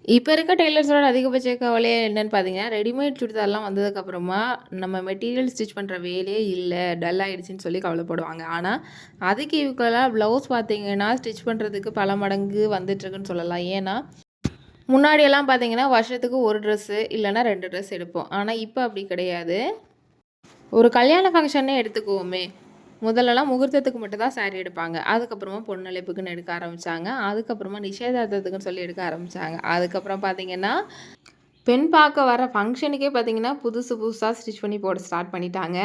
இப்ப இருக்க டெய்லர்ஸோட அதிகபட்ச கவலையே என்னன்னு பார்த்தீங்கன்னா, ரெடிமேட் சுடிதார்லாம் வந்ததுக்கப்புறமா, நம்ம மெட்டீரியல் ஸ்டிச் பண்ற வேலையே இல்ல, டல் ஆயிடுச்சுன்னு சொல்லி கவலைப்படுவாங்க. ஆனா, அதுக்கு ஈக்குவலா ப்ளவுஸ் பார்த்தீங்கன்னா, ஸ்டிச் பண்றதுக்கு பல மடங்கு வந்துட்டுருக்குன்னு சொல்லலாம். ஏன்னா, முன்னாடியெல்லாம் பார்த்தீங்கன்னா, வருஷத்துக்கு 1 ட்ரெஸ்ஸு இல்லன்னா 2 ட்ரெஸ் எடுப்போம். ஆனா, இப்ப அப்படி கிடையாது. ஒரு கல்யாண ஃபங்ஷன்னே எடுத்துக்குவோமே, முதல்லலாம் முகூர்த்தத்துக்கு மட்டும் தான் சாரி எடுப்பாங்க. அதுக்கப்புறமா பொண்ணழைப்புக்குன்னு எடுக்க ஆரம்பிச்சாங்க. அதுக்கப்புறமா நிச்சயதார்த்தத்துக்குன்னு சொல்லி எடுக்க ஆரம்பிச்சாங்க. அதுக்கப்புறம் பார்த்தீங்கன்னா, பெண் பார்க்க வர ஃபங்ஷனுக்கே பார்த்தீங்கன்னா, புதுசு புதுசா ஸ்டிச் பண்ணி போட ஸ்டார்ட் பண்ணிட்டாங்க.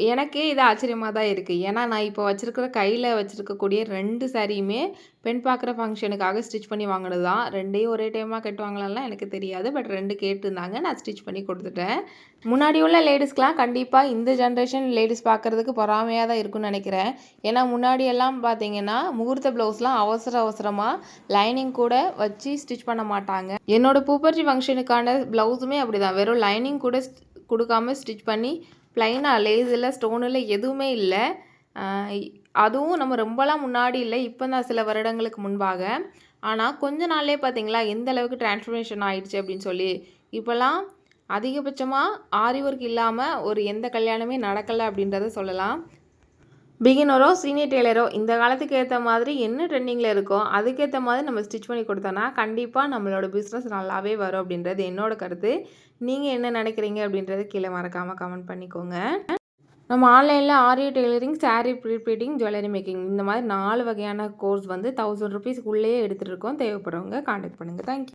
எனக்கே இது ஆச்சரியமா தான் இருக்கு. ஏன்னா, நான் இப்போ வச்சிருக்கிற கையில வச்சிருக்கக்கூடிய 2 சாரியுமே பெண் பார்க்குற ஃபங்ஷனுக்காக ஸ்டிச் பண்ணி வாங்கினது தான். 2யும் ஒரே டைமா கட்டுவாங்களான்லாம் எனக்கு தெரியாது. பட் 2 கேட்டிருந்தாங்க. நான் ஸ்டிச் பண்ணி கொடுத்துட்டேன். முன்னாடி உள்ள லேடீஸ்க்குலாம் கண்டிப்பா இந்த ஜென்ரேஷன் லேடீஸ் பார்க்குறதுக்கு பொறாமையா தான் இருக்கும்னு நெனைக்கிறேன். ஏன்னா, முன்னாடியெல்லாம் பார்த்தீங்கன்னா, முகூர்த்த ப்ளவுஸ்லாம் அவசர அவசரமா லைனிங் கூட வச்சு ஸ்டிச் பண்ண மாட்டாங்க. என்னோட பூப்பர்ட்டி ஃபங்ஷனுக்கான ப்ளவுஸுமே அப்படிதான். வெறும் லைனிங் கூட குடுக்காம ஸ்டிச் பண்ணி ப்ளைனா லேஸ் இல்ல, ஸ்டோன் இல்ல, எதுவுமே இல்ல. அ அதுவும் நம்ம ரொம்பலாம் முன்னாடி இல்ல. இப்ப தான் சில வருடங்களுக்கு முன்பாக. ஆனா, கொஞ்ச நாள்லயே பார்த்தீங்களா, எந்த அளவுக்கு டிரான்ஸ்ஃபர்மேஷன் ஆயிடுச்சு அப்படின்னு சொல்லி. இப்பலாம் அதிகபட்சமா ஆரி ஒர்க் இல்லாம ஒரு எந்த கல்யாணமே நடக்கல அப்படின்றத சொல்லலாம். பிகினரோ, சீனியர் டெய்லரோ இந்த காலத்துக்கு ஏத்த மாதிரி என்ன ட்ரெண்டிங்கில இருக்கோ, அதுக்கேத்த மாதிரி நம்ம ஸ்டிச் பண்ணி கொடுத்தோம்னா, கண்டிப்பா நம்மளோட பிஸ்னஸ் நல்லாவே வரும் அப்படின்றது என்னோட கருத்து. நீங்க என்ன நினைக்கிறீங்க அப்படின்றத கீழ மறக்காம கமெண்ட் பண்ணிக்கோங்க. நம்ம ஆன்லைன்ல aari tailoring, sari pre-pleating, jewellery making இந்த மாதிரி 4 வகையான கோர்ஸ் வந்து ₹1000 உள்ளேயே எடுத்துட்டு இருக்கோம். தேவைப்படுறவங்க கான்டாக்ட் பண்ணுங்க. Thank you.